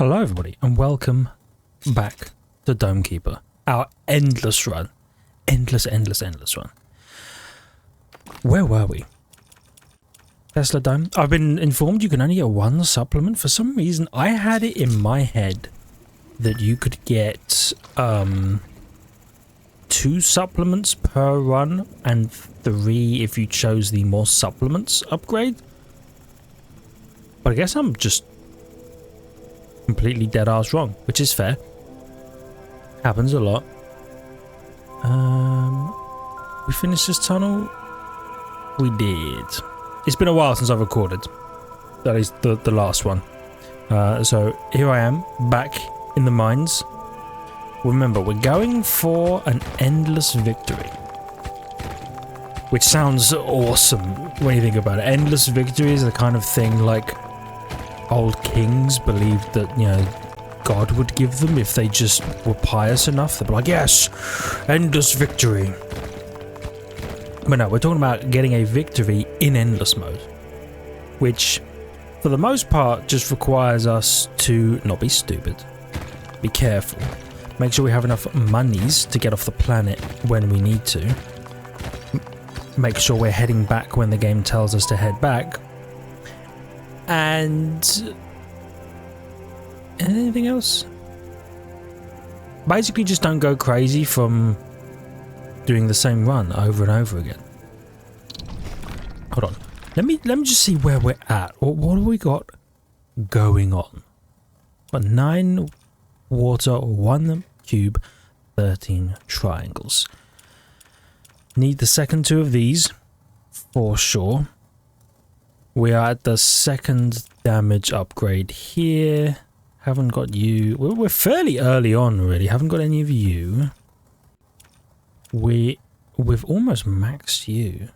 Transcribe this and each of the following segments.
Hello everybody and welcome back to Dome Keeper, our endless run. Endless run. Where were we? Tesla Dome. I've been informed you can only get one supplement. For some reason, I had it in my head that you could get 2 supplements per run and 3 if you chose the more supplements upgrade. But I guess I'm just completely dead-ass wrong, which is fair. Happens a lot. We finished this tunnel? We did. It's been a while since I've recorded. That is the last one. So here I am, back in the mines. Remember, we're going for an endless victory. Which sounds awesome when you think about it. Endless victory is the kind of thing like old kings believed that, you know, God would give them if they just were pious enough. They'd be like, yes, endless victory. But no, we're talking about getting a victory in endless mode, which for the most part just requires us to not be stupid, be careful, make sure we have enough monies to get off the planet when we need to, make sure we're heading back when the game tells us to head back, and anything else? Basically just don't go crazy from doing the same run over and over again. Hold on. Let me just see where we're at. What have we got going on? 9 water, 1 cube, 13 triangles. Need the second 2 of these for sure. We are at the 2nd damage upgrade here. Haven't got you. We're fairly early on already. Haven't got any of you. We've almost maxed you.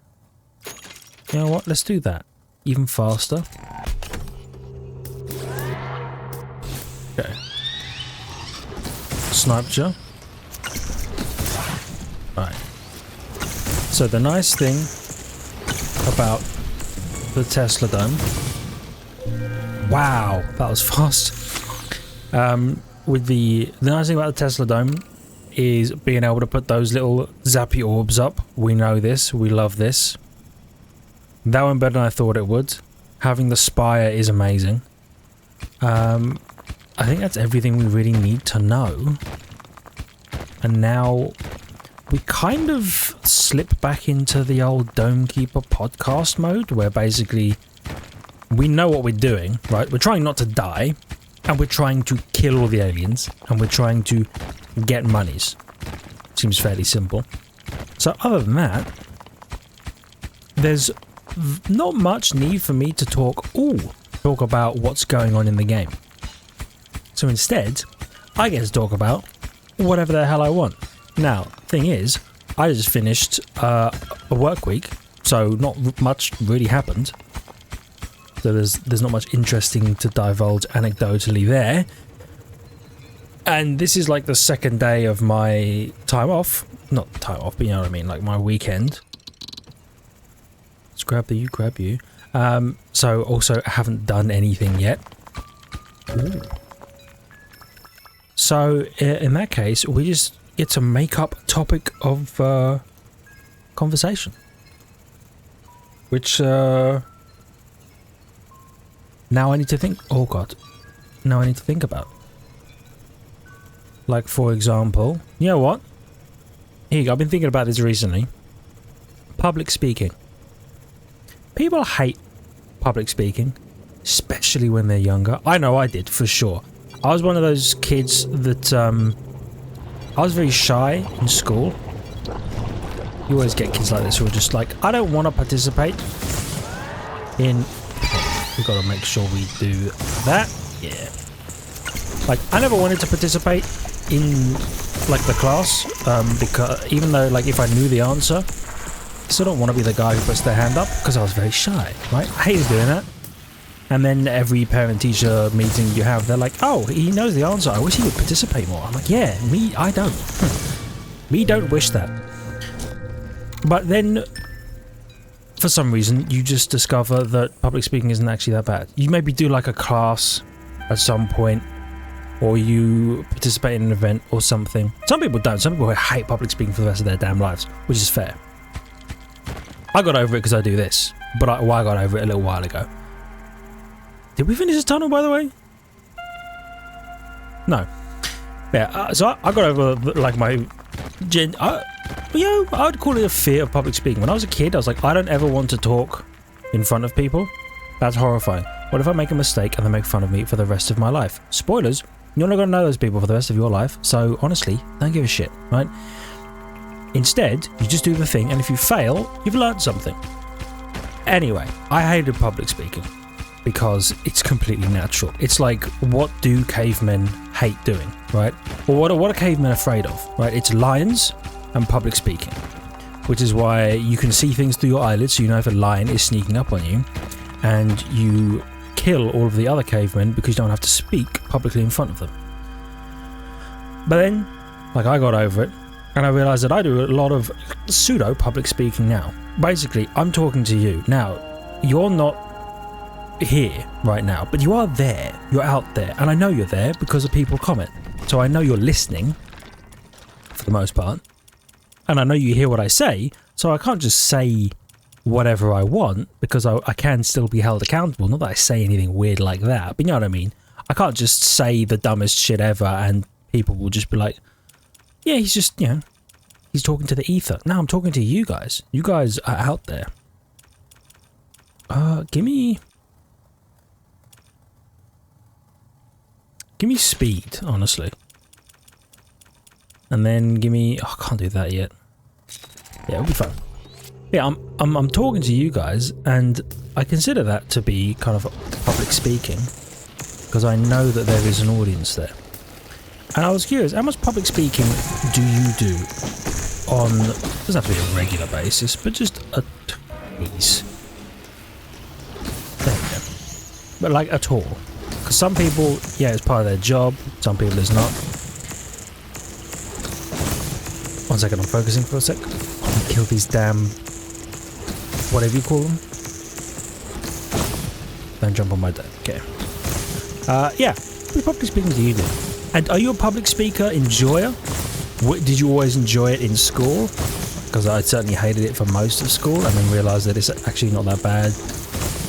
You know what? Let's do that. Even faster. Okay. Sniped you. Right. So the nice thing about the Tesla Dome. Wow, that was fast. With the nice thing about the Tesla Dome is being able to put those little zappy orbs up. We know this. We love this. That went better than I thought it would. Having the spire is amazing. I think that's everything we really need to know. And now we kind of slip back into the old Dome Keeper podcast mode, where basically we know what we're doing, right? We're trying not to die, and we're trying to kill all the aliens, and we're trying to get monies. Seems fairly simple. So other than that, there's not much need for me to talk about what's going on in the game. So instead, I get to talk about whatever the hell I want. Now, thing is, I just finished a work week, so not much really happened. So there's not much interesting to divulge anecdotally there. And this is like the 2nd day of my time off. Not time off, but you know what I mean, like my weekend. Let's grab you. So also haven't done anything yet. Ooh. So in that case, we just get to make up a topic of conversation. Which now I need to think. Oh god. Now I need to think about. Like, for example, you know what? Here you go. I've been thinking about this recently. Public speaking. People hate public speaking, especially when they're younger. I know I did, for sure. I was one of those kids that, I was very shy in school. You always get kids like this who are just like, I don't want to participate in... We've got to make sure we do that. Yeah. Like, I never wanted to participate in, like, the class, because even though, like, if I knew the answer, I still don't want to be the guy who puts their hand up, because I was very shy, right? I hated doing that. And then every parent-teacher meeting you have, they're like, oh, he knows the answer. I wish he would participate more. I'm like, yeah, me, I don't. Me don't wish that. But then, for some reason, you just discover that public speaking isn't actually that bad. You maybe do, like, a class at some point, or you participate in an event or something. Some people don't. Some people hate public speaking for the rest of their damn lives, which is fair. I got over it because I do this, but I got over it a little while ago. Did we finish this tunnel, by the way? No. Yeah, so I got over, like, my... I'd call it a fear of public speaking. When I was a kid, I was like, I don't ever want to talk in front of people. That's horrifying. What if I make a mistake and they make fun of me for the rest of my life? Spoilers, you're not going to know those people for the rest of your life, so honestly, don't give a shit, right? Instead, you just do the thing, and if you fail, you've learned something. Anyway, I hated public speaking because it's completely natural. It's like, what do cavemen hate doing, right? Or what are cavemen afraid of, right? It's lions and public speaking, which is why you can see things through your eyelids, so you know if a lion is sneaking up on you, and you kill all of the other cavemen because you don't have to speak publicly in front of them. But then, like, I got over it, and I realised that I do a lot of pseudo public speaking now. Basically, I'm talking to you. Now, you're not here right now, but you are there. You're out there, and I know you're there because of people comment. So I know you're listening, for the most part, and I know you hear what I say, so I can't just say whatever I want, because I can still be held accountable. Not that I say anything weird like that, but you know what I mean. I can't just say the dumbest shit ever and people will just be like, yeah, he's just, you know, he's talking to the ether. No, I'm talking to you guys. You guys are out there. Give me speed, honestly. And then give me, oh, I can't do that yet. Yeah, it'll be fun. Yeah, I'm talking to you guys, and I consider that to be kind of public speaking, because I know that there is an audience there. And I was curious, how much public speaking do you do on, doesn't have to be a regular basis, but just a piece? There we go. But like at all. Because some people, yeah, it's part of their job, some people it's not. 1 second, I'm focusing for a sec. Kill these damn, whatever you call them. Don't jump on my deck. Okay. Yeah. What public speaking do you do? And are you a public speaker enjoyer? Did you always enjoy it in school? Because I certainly hated it for most of school, and then realised that it's actually not that bad,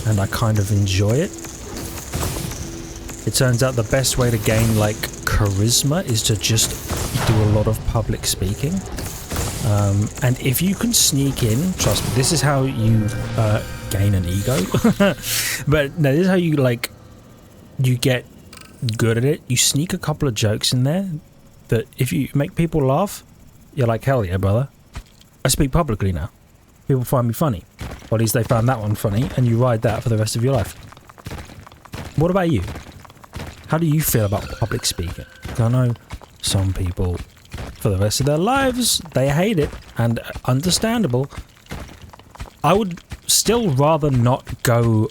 and I kind of enjoy it. It turns out the best way to gain, like, charisma is to just do a lot of public speaking. And if you can sneak in, trust me, this is how you gain an ego. But no, this is how you, like, you get good at it. You sneak a couple of jokes in there that if you make people laugh, you're like, hell yeah, brother. I speak publicly now. People find me funny. Or at least they found that one funny, and you ride that for the rest of your life. What about you? How do you feel about public speaking? I know some people, for the rest of their lives, they hate it, and understandable. I would still rather not go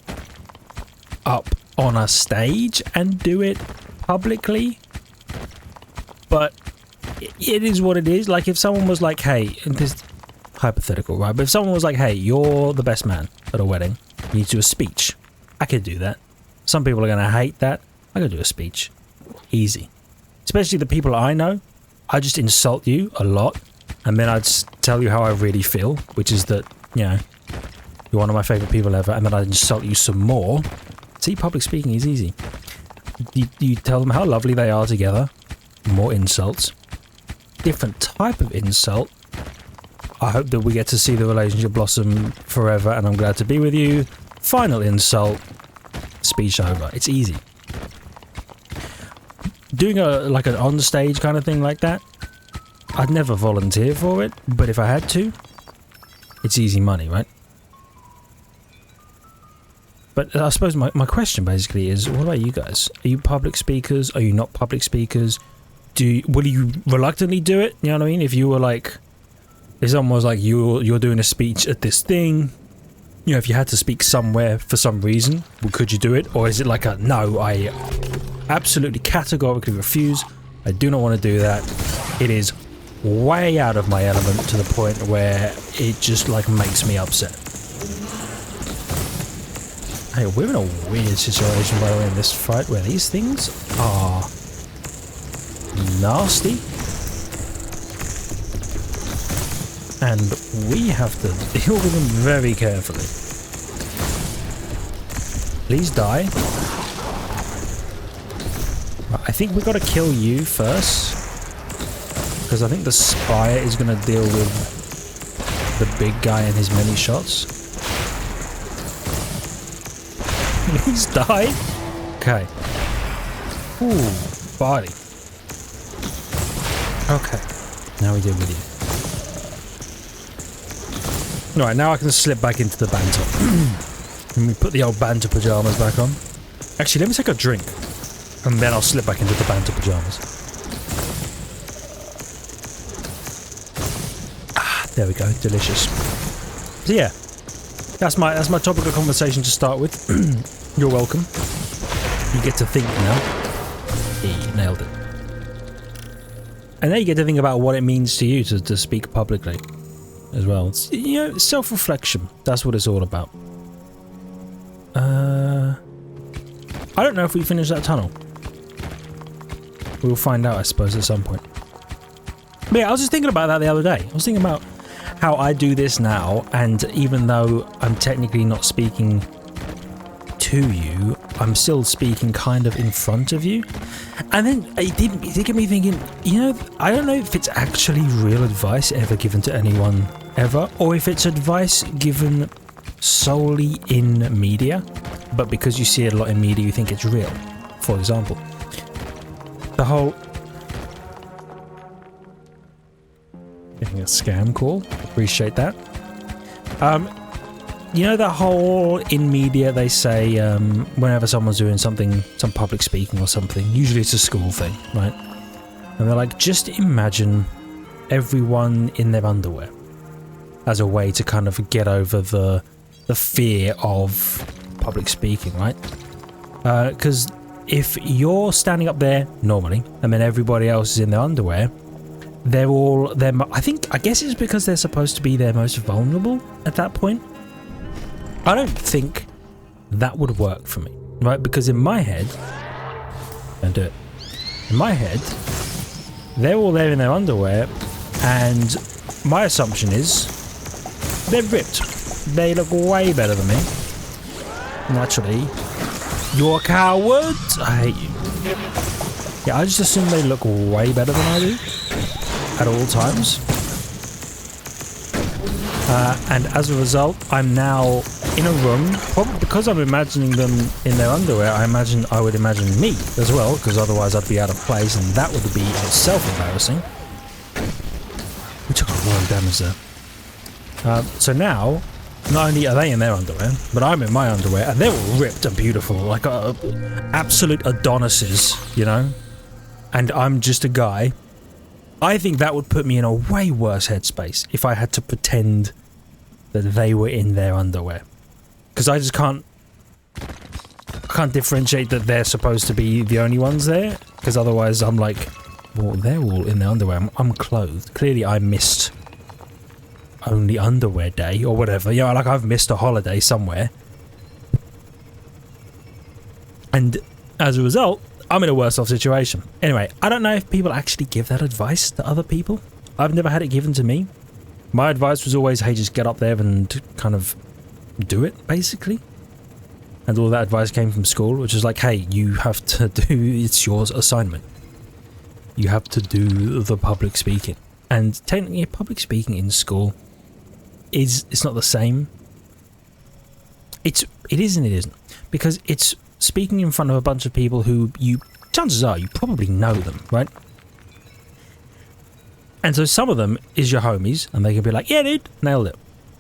up on a stage and do it publicly, but it is what it is. Like, if someone was like, hey, and this is hypothetical, right? But if someone was like, hey, you're the best man at a wedding, you need to do a speech, I could do that. Some people are going to hate that. I could do a speech. Easy. Especially the people I know. I just insult you a lot, and then I'd tell you how I really feel, which is that, you know, you're one of my favourite people ever, and then I'd insult you some more. See, public speaking is easy. You tell them how lovely they are together. More insults. Different type of insult. I hope that we get to see the relationship blossom forever, and I'm glad to be with you. Final insult. Speech over. It's easy. Doing like an on-stage kind of thing like that, I'd never volunteer for it, but if I had to, it's easy money, right? But I suppose my question basically is, what about you guys? Are you public speakers? Are you not public speakers? Will you reluctantly do it? You know what I mean? If you were like, if someone was like, you're doing a speech at this thing, you know, if you had to speak somewhere for some reason, well, could you do it? Or is it like a, no, I absolutely categorically refuse. I do not want to do that. It is way out of my element to the point where it just like makes me upset. Hey, we're in a weird situation, by the way, in this fight where these things are nasty. And we have to deal with them very carefully. Please die. I think we've got to kill you first. Because I think the Spire is going to deal with the big guy and his many shots. Please die. Okay. Ooh, body. Okay. Now we deal with you. Alright, now I can slip back into the banter. Let me put the old banter pajamas back on. Actually, let me take a drink. And then I'll slip back into the banter pajamas. Ah, there we go. Delicious. So yeah. That's my topic of conversation to start with. You're welcome. You get to think now. He nailed it. And then you get to think about what it means to you to speak publicly as well. It's, you know, self-reflection. That's what it's all about. I don't know if we finish that tunnel. We'll find out, I suppose, at some point. But yeah, I was just thinking about that the other day. I was thinking about how I do this now, and even though I'm technically not speaking to you, I'm still speaking kind of in front of you. And then it did get me thinking, you know, I don't know if it's actually real advice ever given to anyone ever, or if it's advice given solely in media, but because you see it a lot in media, you think it's real. For example, the whole... Getting a scam call. Appreciate that. You know that whole in media they say whenever someone's doing something, some public speaking or something, usually it's a school thing, right? And they're like, just imagine everyone in their underwear as a way to kind of get over the fear of public speaking, right? Because if you're standing up there normally and then everybody else is in their underwear, they're all them. I guess it's because they're supposed to be their most vulnerable at that point. I don't think that would work for me, right? Because in my head, don't do it. In my head, they're all there in their underwear, and my assumption is they're ripped. They look way better than me. Naturally, you're a coward. I hate you. Yeah, I just assume they look way better than I do at all times. And as a result, I'm now in a room, probably because I'm imagining them in their underwear. I would imagine me as well, because otherwise I'd be out of place, and that would be in itself embarrassing. We took a lot of damage there. So now, not only are they in their underwear, but I'm in my underwear, and they're all ripped and beautiful, like absolute Adonises, you know? And I'm just a guy. I think that would put me in a way worse headspace if I had to pretend that they were in their underwear. Because I just can't differentiate that they're supposed to be the only ones there. Because otherwise I'm like, well, they're all in their underwear. I'm clothed. Clearly I missed only underwear day or whatever. You know, like I've missed a holiday somewhere. And as a result, I'm in a worse off situation. Anyway, I don't know if people actually give that advice to other people. I've never had it given to me. My advice was always, hey, just get up there and kind of do it, basically. And all that advice came from school, which is like, hey, you have to do, it's your assignment. You have to do the public speaking. And technically, public speaking in school it's not the same. It is and it isn't. Because it's speaking in front of a bunch of people who chances are you probably know them, right? And so some of them is your homies, and they can be like, yeah, dude, nailed it.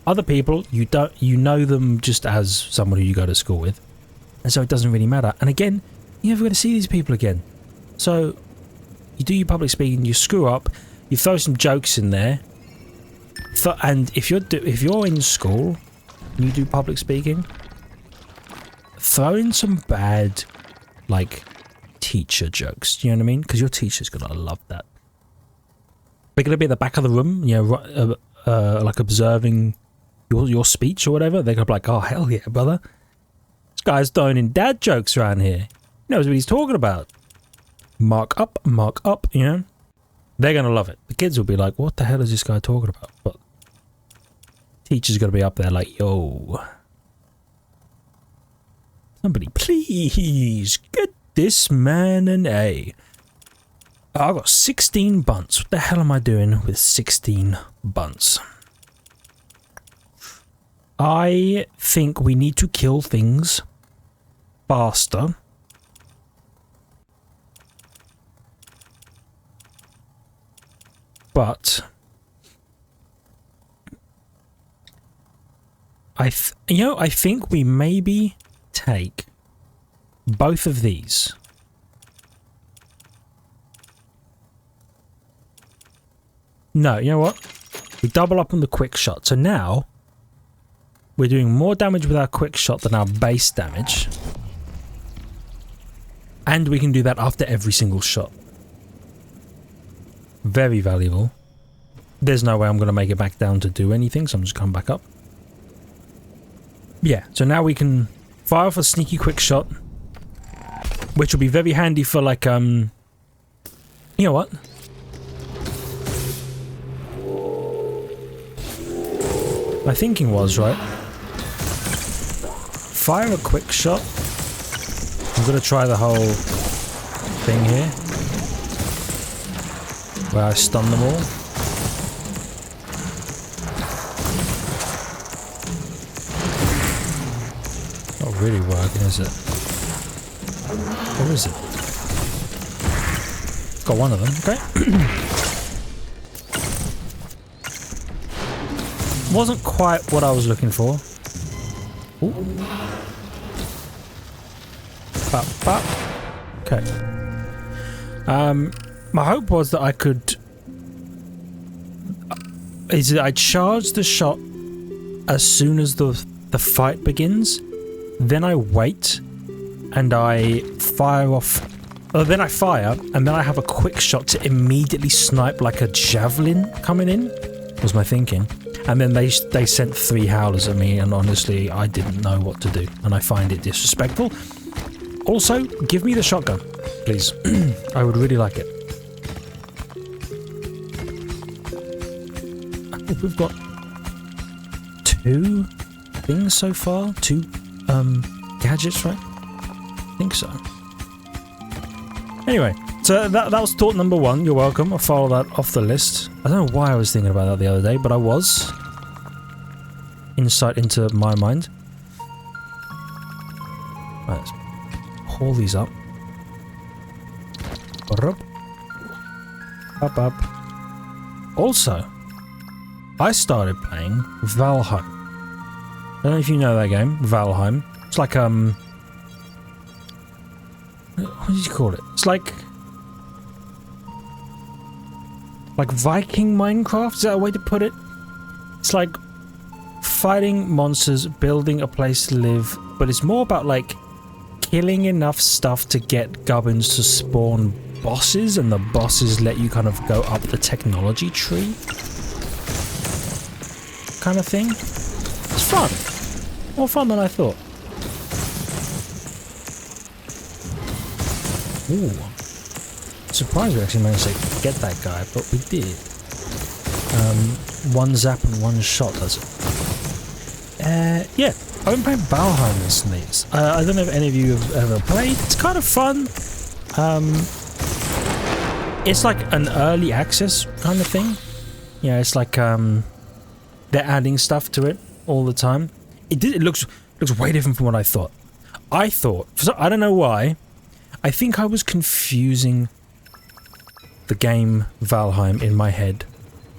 Other people, you know them just as someone who you go to school with. And so it doesn't really matter. And again, you're never going to see these people again. So you do your public speaking, you screw up, you throw some jokes in there. And if you're in school and you do public speaking, throw in some bad, like, teacher jokes. Do you know what I mean? Because your teacher's going to love that. They're going to be at the back of the room, you know, like observing your speech or whatever. They're going to be like, oh, hell yeah, brother. This guy's throwing in dad jokes around here. He knows what he's talking about. mark up, you know? They're going to love it. The kids will be like, what the hell is this guy talking about? But teacher's going to be up there like, yo. Somebody please get this man an A. I got 16 bunts. What the hell am I doing with 16 bunts? I think we need to kill things faster. But I think we maybe take both of these. No, you know what? We double up on the quick shot. So now we're doing more damage with our quick shot than our base damage. And we can do that after every single shot. Very valuable. There's no way I'm going to make it back down to do anything, so I'm just coming back up. Yeah, so now we can fire off a sneaky quick shot, which will be very handy for like, you know what? My thinking was, right? Fire a quick shot. I'm going to try the whole thing here, where I stun them all. Not really working, is it? Or is it? Got one of them, okay. Wasn't quite what I was looking for. Ooh. Bop, bop. Okay. My hope was that I could... is that I charge the shot as soon as the fight begins, then I wait, and I fire off... then I fire, and then I have a quick shot to immediately snipe like a javelin coming in, was my thinking. And then they sent 3 howlers at me, and honestly, I didn't know what to do, and I find it disrespectful. Also, give me the shotgun, please. I would really like it. I think we've got 2 things so far, 2 gadgets, right? I think so. Anyway, so that was thought number 1. You're welcome. I'll follow that off the list. I don't know why I was thinking about that the other day, but I was. Insight into my mind. Right, let's haul these up. Up, up. Also, I started playing Valheim. I don't know if you know that game, Valheim. It's like, what did you call it? It's like Viking Minecraft? Is that a way to put it? It's like fighting monsters, building a place to live, but it's more about like killing enough stuff to get gubbins to spawn bosses, and the bosses let you kind of go up the technology tree kind of thing. It's fun. More fun than I thought. Ooh. Surprised we actually managed to get that guy, but we did. 1 zap and 1 shot does it. Yeah, I've been playing Valheim recently. I don't know if any of you have ever played. It's kind of fun. It's like an early access kind of thing. Yeah, it's like they're adding stuff to it all the time. It looks way different from what I thought. I don't know why. I think I was confusing the game Valheim in my head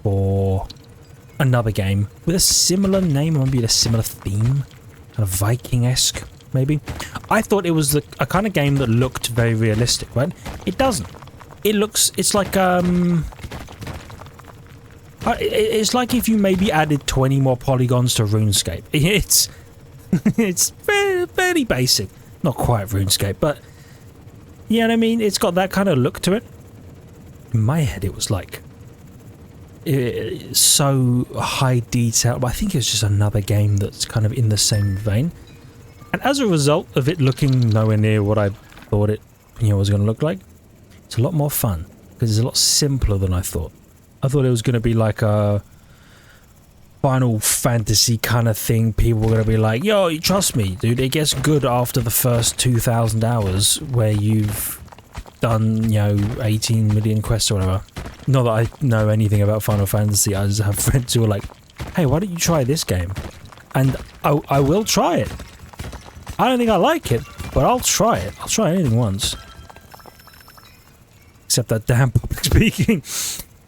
for another game with a similar name, maybe a similar theme, kind of Viking-esque, maybe. I thought it was a kind of game that looked very realistic, right? It doesn't. It's like it's like if you maybe added 20 more polygons to RuneScape. It's fairly basic, not quite RuneScape, but you know what I mean. It's got that kind of look to it. In my head, it was like so high detail, but I think it's just another game that's kind of in the same vein. And as a result of it looking nowhere near what I thought it was going to look like, It's a lot more fun because it's a lot simpler than I thought. I thought it was going to be like a Final Fantasy kind of thing. People were going to be like, yo, you trust me, dude, it gets good after the first 2,000 hours where you've done, you know, 18 million quests or whatever. Not that I know anything about Final Fantasy, I just have friends who are like, hey, why don't you try this game? And I will try it. I don't think I like it, but I'll try it. I'll try anything once. Except that damn public speaking.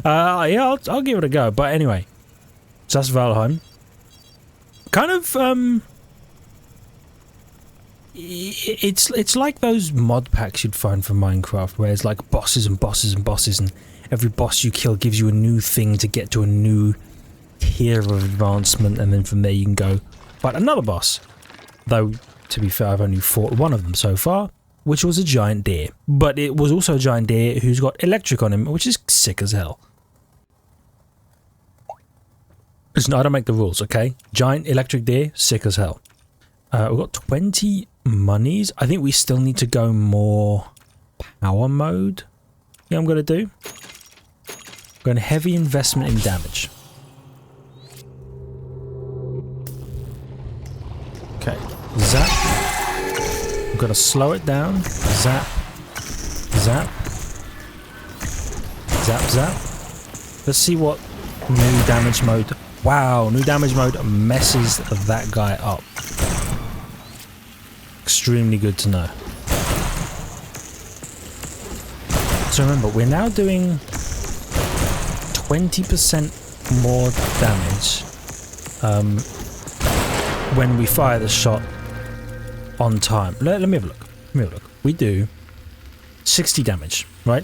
Yeah, I'll give it a go. But anyway, so that's Valheim. Kind of, it's like those mod packs you'd find from Minecraft, where it's like bosses and bosses and bosses, and every boss you kill gives you a new thing to get to a new tier of advancement, and then from there you can go fight another boss. Though, to be fair, I've only fought one of them so far, which was a giant deer. But it was also a giant deer who's got electric on him, which is sick as hell. Listen, I don't make the rules, okay? Giant electric deer, sick as hell. We've got 20 monies. I think we still need to go more power mode. Yeah, I'm going to do. Going heavy investment in damage. Okay, zap. We've got to slow it down. Zap. Zap. Zap, zap. Let's see what new damage mode... Wow, new damage mode messes that guy up. Extremely good to know. So remember, we're now doing 20% more damage when we fire the shot on time. Let me have a look. Let me have a look. We do 60 damage, right?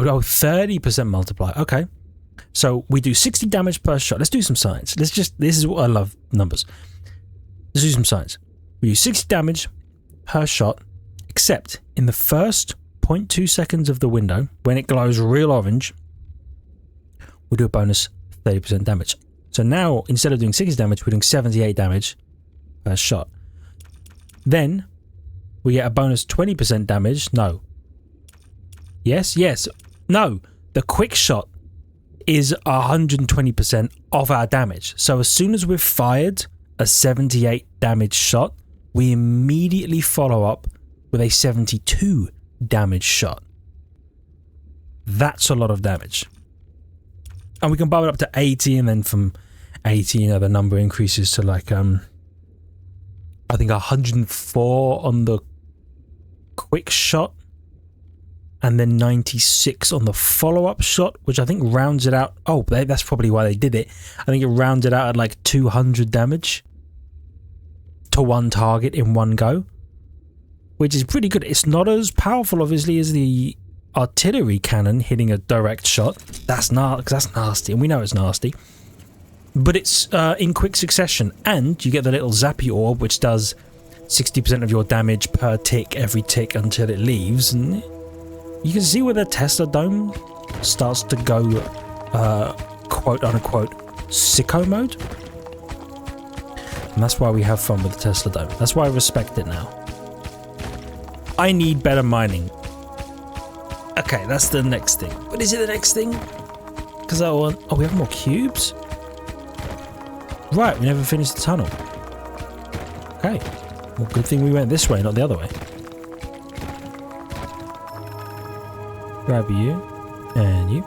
Oh, 30% multiply. Okay. So we do 60 damage per shot. Let's do some science. This is what I love, numbers. Let's do some science. We do 60 damage per shot, except in the first 0.2 seconds of the window, when it glows real orange, we do a bonus 30% damage. So now, instead of doing 60 damage, we're doing 78 damage per shot. Then, we get a bonus 20% damage. No. Yes, yes. No. The quick shot is 120% of our damage. So as soon as we've fired a 78 damage shot, we immediately follow up with a 72 damage shot. That's a lot of damage. And we can bump it up to 80, and then from 80, you know, the number increases to like, I think 104 on the quick shot, and then 96 on the follow-up shot, which I think rounds it out. Oh, that's probably why they did it. I think it rounds it out at like 200 damage to one target in one go, which is pretty good. It's not as powerful, obviously, as the artillery cannon hitting a direct shot. That's nasty, and we know it's nasty. But it's in quick succession, and you get the little zappy orb, which does 60% of your damage per tick, every tick until it leaves, and you can see where the Tesla dome starts to go, quote-unquote, sicko mode. And that's why we have fun with the Tesla dome. That's why I respect it now. I need better mining. Okay, that's the next thing. But is it the next thing? Because I want... Oh, we have more cubes? Right, we never finished the tunnel. Okay. Well, good thing we went this way, not the other way. Grab you. And you.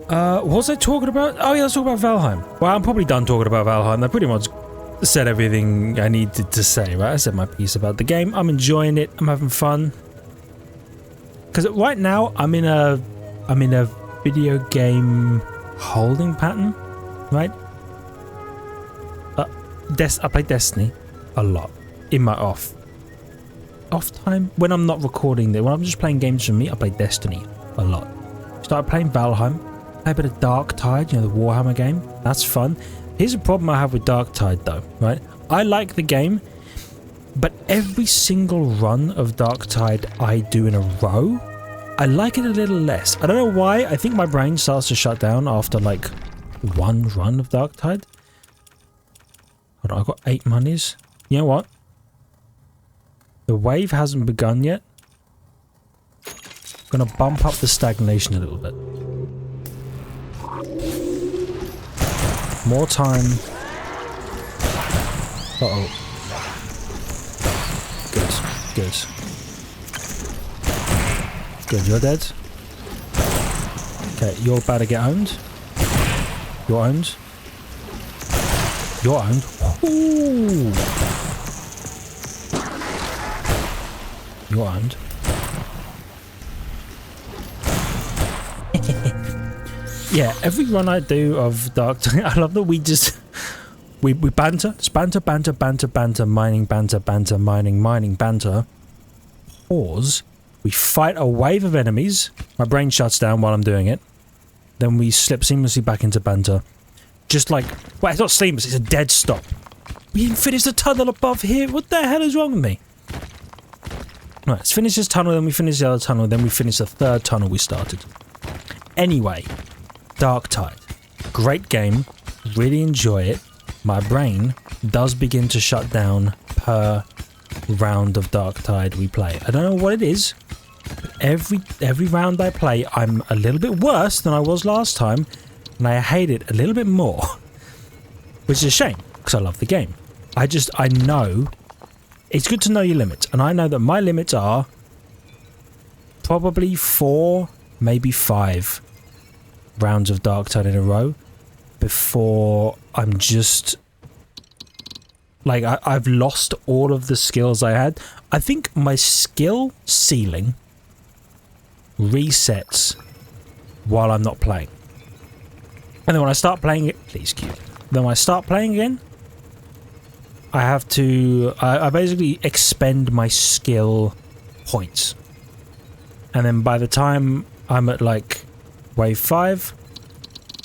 What was I talking about? Oh yeah, let's talk about Valheim. Well, I'm probably done talking about Valheim. I pretty much said everything I needed to say, right? I said my piece about the game. I'm enjoying it. I'm having fun. Because right now, I'm in a video game holding pattern, right? I play Destiny a lot in my off time when I'm not recording there. When I'm just playing games for me, I play Destiny a lot. Started playing Valheim. Play a bit of Dark Tide, you know, the Warhammer game. That's fun. Here's a problem I have with Dark Tide though, right? I like the game, but every single run of Dark Tide I do in a row, I like it a little less. I don't know why. I think my brain starts to shut down after like one run of Dark Tide. Hold on, I've got 8 monies. You know what? The wave hasn't begun yet. I'm gonna bump up the stagnation a little bit. More time. Uh-oh. Good, good. Good, you're dead. Okay, you're about to get owned. You're owned. You're owned. Ooh. You're owned. Yeah, every run I do of Dark Tide, I love that we just... We banter. It's banter, banter, banter, banter, mining, banter, banter, mining, mining, banter. Pause. We fight a wave of enemies. My brain shuts down while I'm doing it. Then we slip seamlessly back into banter. Just like... Well, it's not seamless, it's a dead stop. We didn't finish the tunnel above here. What the hell is wrong with me? Right, let's finish this tunnel, then we finish the other tunnel, then we finish the third tunnel we started. Anyway, Dark Tide. Great game. Really enjoy it. My brain does begin to shut down per round of Dark Tide we play. I don't know what it is. Every round I play, I'm a little bit worse than I was last time, and I hate it a little bit more. Which is a shame, because I love the game. I know... It's good to know your limits, and I know that my limits are probably 4, maybe 5 rounds of Dark Tide in a row before I'm just... Like, I've lost all of the skills I had. I think my skill ceiling resets while I'm not playing. And then when I start playing it... Please, cue. Then when I start playing again, I have to... I basically expend my skill points. And then by the time I'm at, like, wave 5,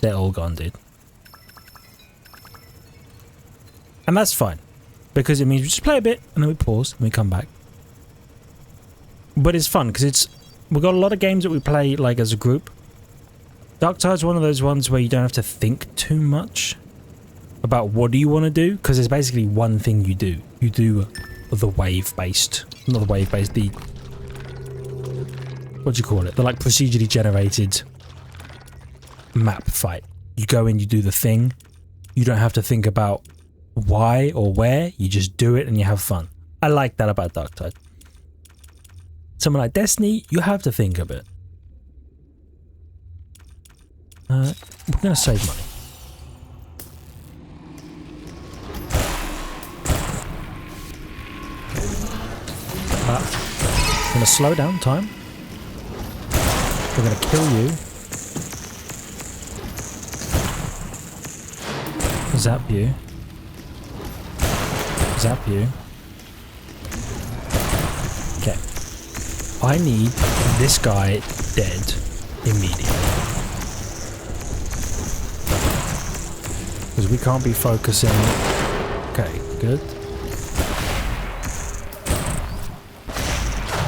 they're all gone, dude. And that's fine. Because it means we just play a bit, and then we pause, and we come back. But it's fun, because it's... We've got a lot of games that we play, like, as a group. Dark Tide's one of those ones where you don't have to think too much about what do you want to do, because there's basically one thing you do. You do the wave-based... Not the wave-based, the... What do you call it? The, like, procedurally generated map fight. You go in, you do the thing. You don't have to think about why or where. You just do it and you have fun. I like that about Dark Tide. Something like Destiny, you have to think a bit. We're going to save money. We're going to slow down time. We're going to kill you. Zap you. Zap you. Okay. I need this guy dead immediately. Because we can't be focusing. Okay, good.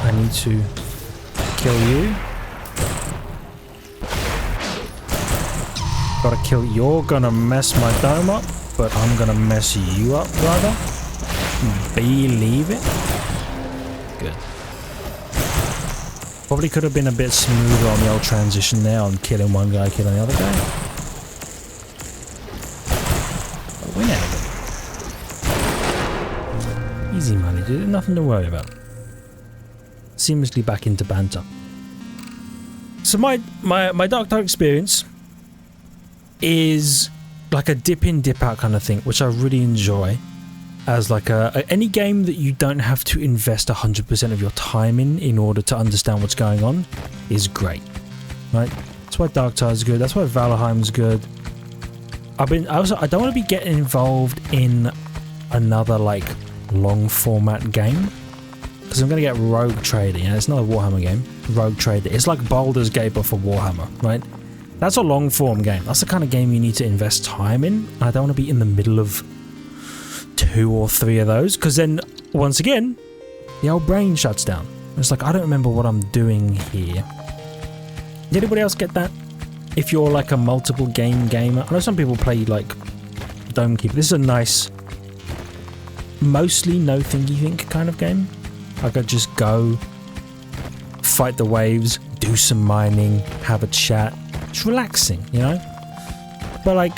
I need to kill you. Gotta kill. You're gonna mess my dome up, but I'm gonna mess you up, brother. Believe it. Good. Probably could have been a bit smoother on the old transition there on killing one guy, killing the other guy. But we nailed it. Easy money, dude. Nothing to worry about. Seamlessly back into banter. So my Dark Tide experience is like a dip in, dip out kind of thing, which I really enjoy. As like any game that you don't have to invest 100% of your time in order to understand what's going on is great, right? That's why Dark Tide is good. That's why Valheim's good. I don't want to be getting involved in another like long format game because I'm going to get Rogue Trader. You know, it's not a Warhammer game. Rogue Trader. It's like Baldur's Gate but for Warhammer, right? That's a long form game. That's the kind of game you need to invest time in. I don't want to be in the middle of 2 or 3 of those, because then once again the old brain shuts down. It's like I don't remember what I'm doing here. Did anybody else get that? If you're like a multiple game gamer, I know some people play like Dome Keeper. This is a nice, mostly no thingy think kind of game. I could just go, fight the waves, do some mining, have a chat. It's relaxing, you know? But like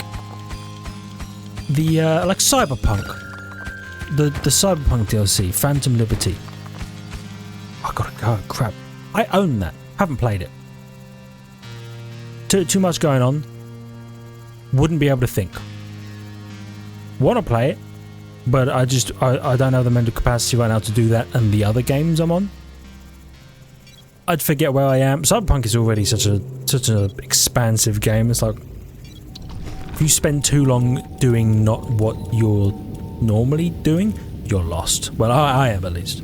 the like Cyberpunk, the Cyberpunk DLC, Phantom Liberty. I gotta go. Crap. I own that. Haven't played it. Too much going on. Wouldn't be able to think. Want to play it, but I don't have the mental capacity right now to do that and the other games I'm on. I'd forget where I am. Cyberpunk is already such a expansive game. It's like if you spend too long doing not what you're normally doing, you're lost. Well, I am at least.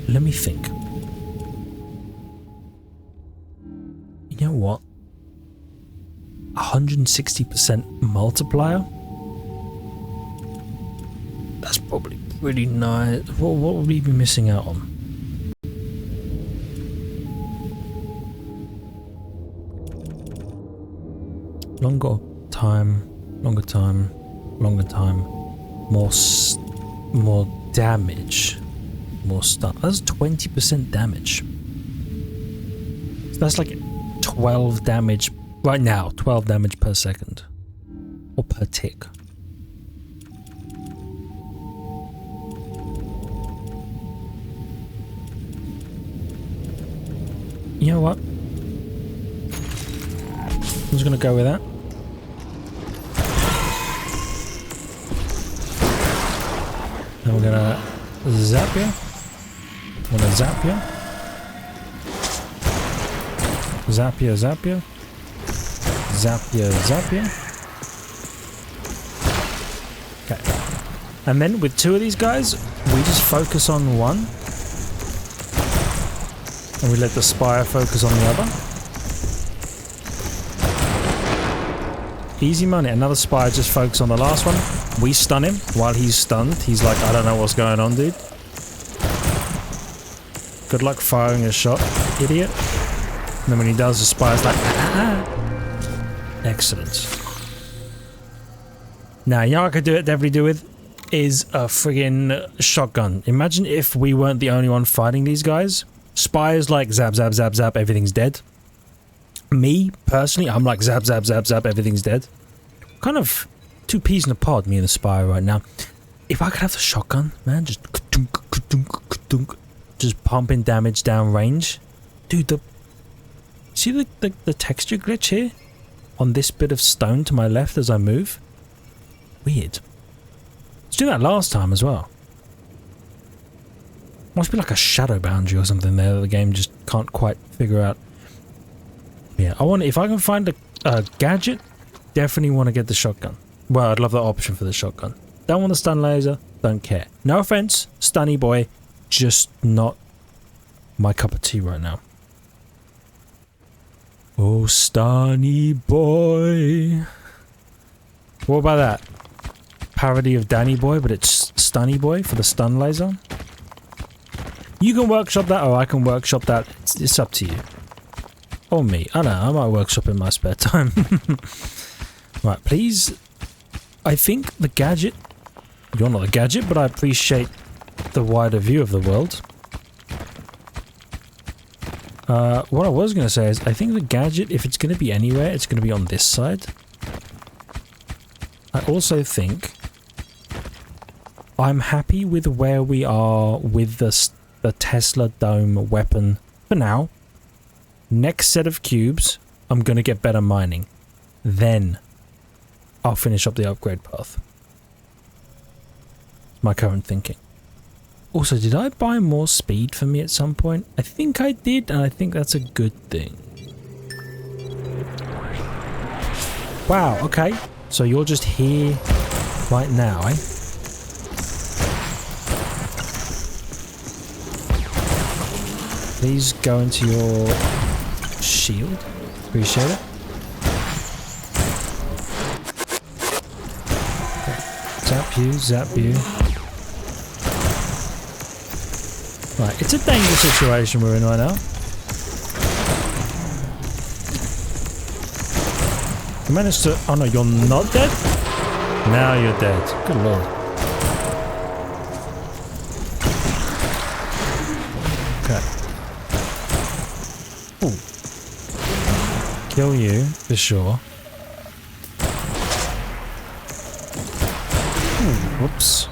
Let me think. You know what? 160% multiplier? That's probably pretty nice. What would we be missing out on? Longer time, more damage, more stun. That's 20% damage. So that's like 12 damage right now, 12 damage per second. Or per tick. You know what? I'm just gonna go with that. And we're gonna zap you. I'm gonna zap you. Zap you, zap you. Zap you, zap you. Okay. And then with two of these guys, we just focus on one. And we let the spire focus on the other. Easy money. Another spire just focus on the last one. We stun him while he's stunned. He's like, I don't know what's going on, dude. Good luck firing a shot, idiot. And then when he does, the spire's like, Excellent. Now, you know what I could definitely do with? Is a friggin' shotgun. Imagine if we weren't the only one fighting these guys. Spires like zap, zap, zap, zap, everything's dead. Me, personally, I'm like zap, zap, zap, zap, everything's dead. Kind of two peas in a pod, me and the Spire right now. If I could have the shotgun, man, just pumping damage down range. Dude, see the texture glitch here? On this bit of stone to my left as I move? Weird. Let's do that last time as well. Must be like a shadow boundary or something there that the game just can't quite figure out. Yeah, if I can find a gadget, definitely want to get the shotgun. Well, I'd love that option for the shotgun. Don't want the stun laser, don't care. No offense, stunny boy, just not my cup of tea right now. Oh, stunny boy. What about that? Parody of Danny Boy, but it's Stunny Boy for the stun laser. You can workshop that, or I can workshop that. It's up to you. Or me. I don't know. I might workshop in my spare time. Right, please. I think the gadget... You're not a gadget, but I appreciate the wider view of the world. What I was going to say is, I think the gadget, if it's going to be anywhere, it's going to be on this side. I also think... I'm happy with where we are with the Tesla Dome weapon for now. Next set of cubes, I'm going to get better mining. Then, I'll finish up the upgrade path. My current thinking. Also, did I buy more speed for me at some point? I think I did, and I think that's a good thing. Wow, okay. So you're just here right now, eh? Please go into your shield. Appreciate it. Okay. Zap you, zap you. Right, it's a dangerous situation we're in right now. You managed to... Oh no, you're not dead? Now you're dead. Good lord. Kill you, for sure. Ooh, whoops.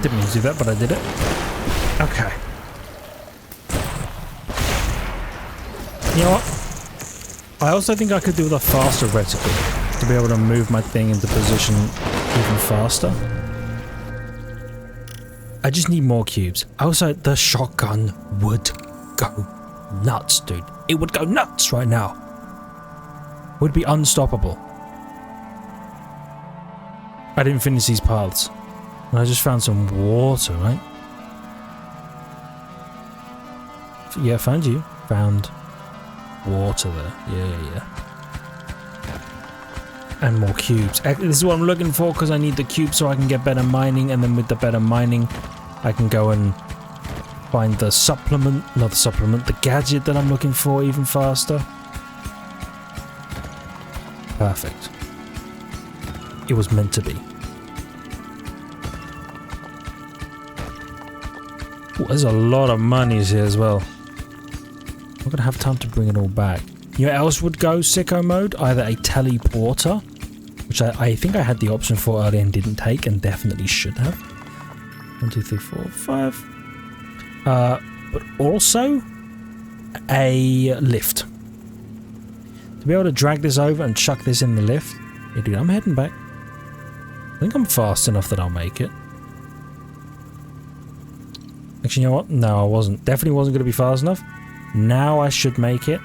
Didn't mean to do that, but I did it. Okay. You know what? I also think I could do with a faster reticle to be able to move my thing into position even faster. I just need more cubes. Also, the shotgun would go nuts, dude. It would go nuts right now. It would be unstoppable. I didn't finish these paths. And I just found some water, right? Yeah, found you. Found water there. Yeah. And more cubes. This is what I'm looking for because I need the cubes so I can get better mining. And then with the better mining, I can go and find the supplement, not the supplement, the gadget that I'm looking for even faster. Perfect. It was meant to be. Ooh, there's a lot of monies here as well. I'm not gonna have time to bring it all back. You know what else would go sicko mode? Either a teleporter, which I think I had the option for earlier and didn't take, and definitely should have. 1, 2, 3, 4, 5. But also a lift. To be able to drag this over and chuck this in the lift. Yeah, dude, I'm heading back. I think I'm fast enough that I'll make it. Actually, you know what? No, I wasn't. Definitely wasn't going to be fast enough. Now I should make it.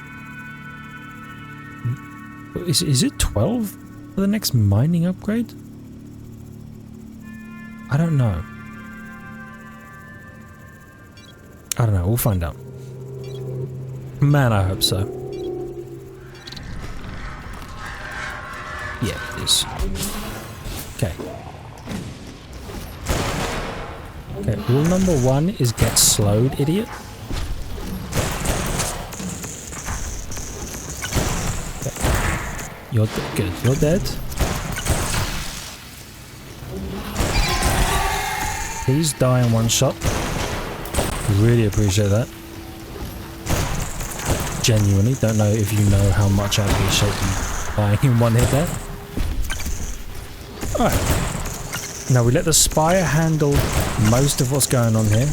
Is it 12 for the next mining upgrade? I don't know. I don't know. We'll find out. Man, I hope so. Yeah, it is. Okay. Okay, rule number 1 is get slowed, idiot. Okay. You're good. You're dead. Please die in one shot. Really appreciate that. Genuinely, don't know if you know how much I appreciate you dying in one hit there. Alright. Now we let the spire handle most of what's going on here.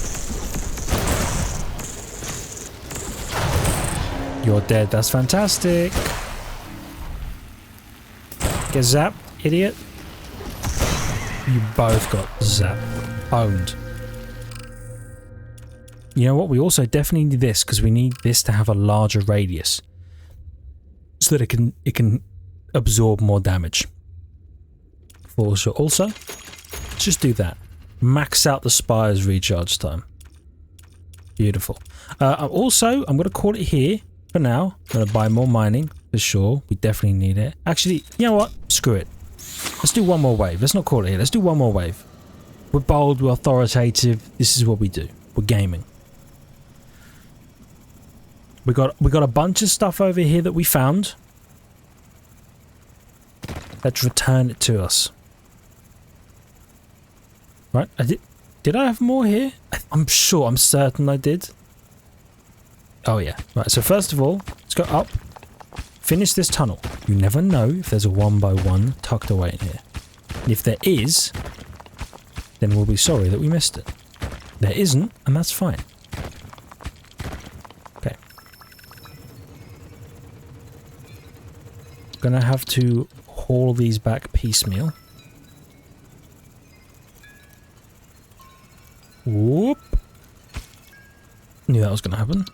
You're dead, that's fantastic. Get zapped, idiot. You both got zapped. Owned. You know what? We also definitely need this because we need this to have a larger radius so that it can absorb more damage. For sure. Also, let's just do that. Max out the spire's recharge time. Beautiful. Also, I'm going to call it here for now. I'm going to buy more mining for sure. We definitely need it. Actually, you know what? Screw it. Let's do one more wave. Let's not call it here. Let's do one more wave. We're bold. We're authoritative. This is what we do. We're gaming. We got a bunch of stuff over here that we found. Let's return it to us. Right? Did I have more here? I'm certain I did. Oh yeah. Right, so first of all, let's go up. Finish this tunnel. You never know if there's a 1x1 tucked away in here. And if there is, then we'll be sorry that we missed it. There isn't, and that's fine. Okay. Gonna have to haul these back piecemeal. Whoop. Knew that was gonna happen.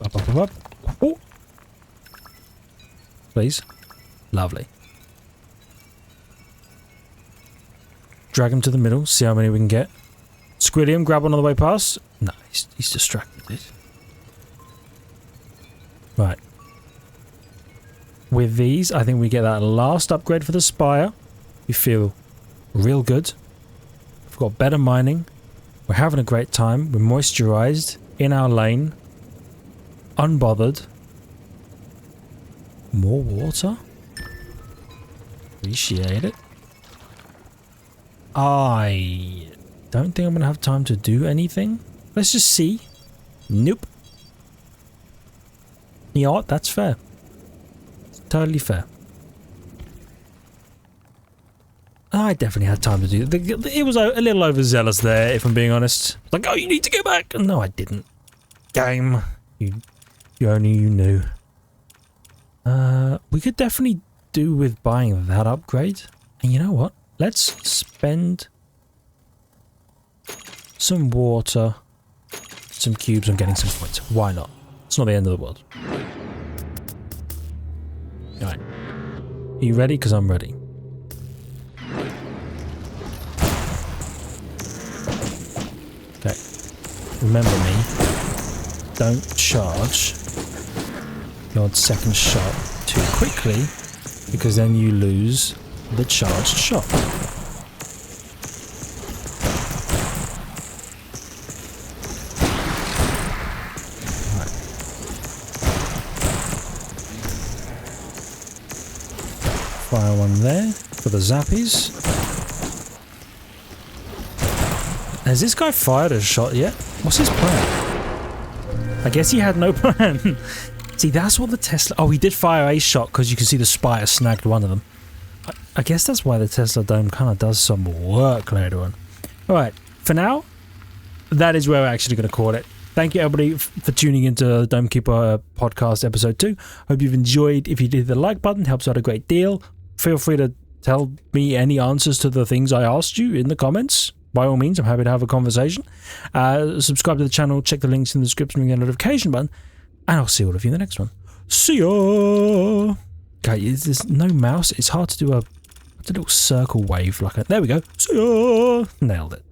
Up, up, up, up. Oh. Please. Lovely. Drag him to the middle, see how many we can get. Squilliam, grab one on the way past. No, he's distracted. Right. With these, I think we get that last upgrade for the spire. We feel real good. We've got better mining. We're having a great time. We're moisturized in our lane. Unbothered. More water? Appreciate it. I don't think I'm going to have time to do anything. Let's just see. Nope. You know what? That's fair. It's totally fair. I definitely had time to do it. It was a little overzealous there, if I'm being honest. Like, oh, you need to go back. No, I didn't. Game. You only you knew. We could definitely do with buying that upgrade. And you know what? Let's spend some water, some cubes on getting some points. Why not? It's not the end of the world. Alright. Are you ready? Because I'm ready. Okay. Remember me. Don't charge your second shot too quickly, because then you lose the charged shot. Right. Fire one there for the zappies. Has this guy fired a shot yet? What's his plan? I guess he had no plan. See, that's what the Tesla... Oh, he did fire a shot because you can see the spire snagged one of them. I guess that's why the Tesla Dome kind of does some work later on. Alright, for now, that is where we're actually going to call it. Thank you, everybody, for tuning into the Dome Keeper podcast episode 2. Hope you've enjoyed. If you did, the like button helps out a great deal. Feel free to tell me any answers to the things I asked you in the comments. By all means, I'm happy to have a conversation. Subscribe to the channel, check the links in the description, and get a notification button. And I'll see all of you in the next one. See ya! Okay, there's no mouse. It's hard to do a little circle wave like a... There we go. See ya! Nailed it.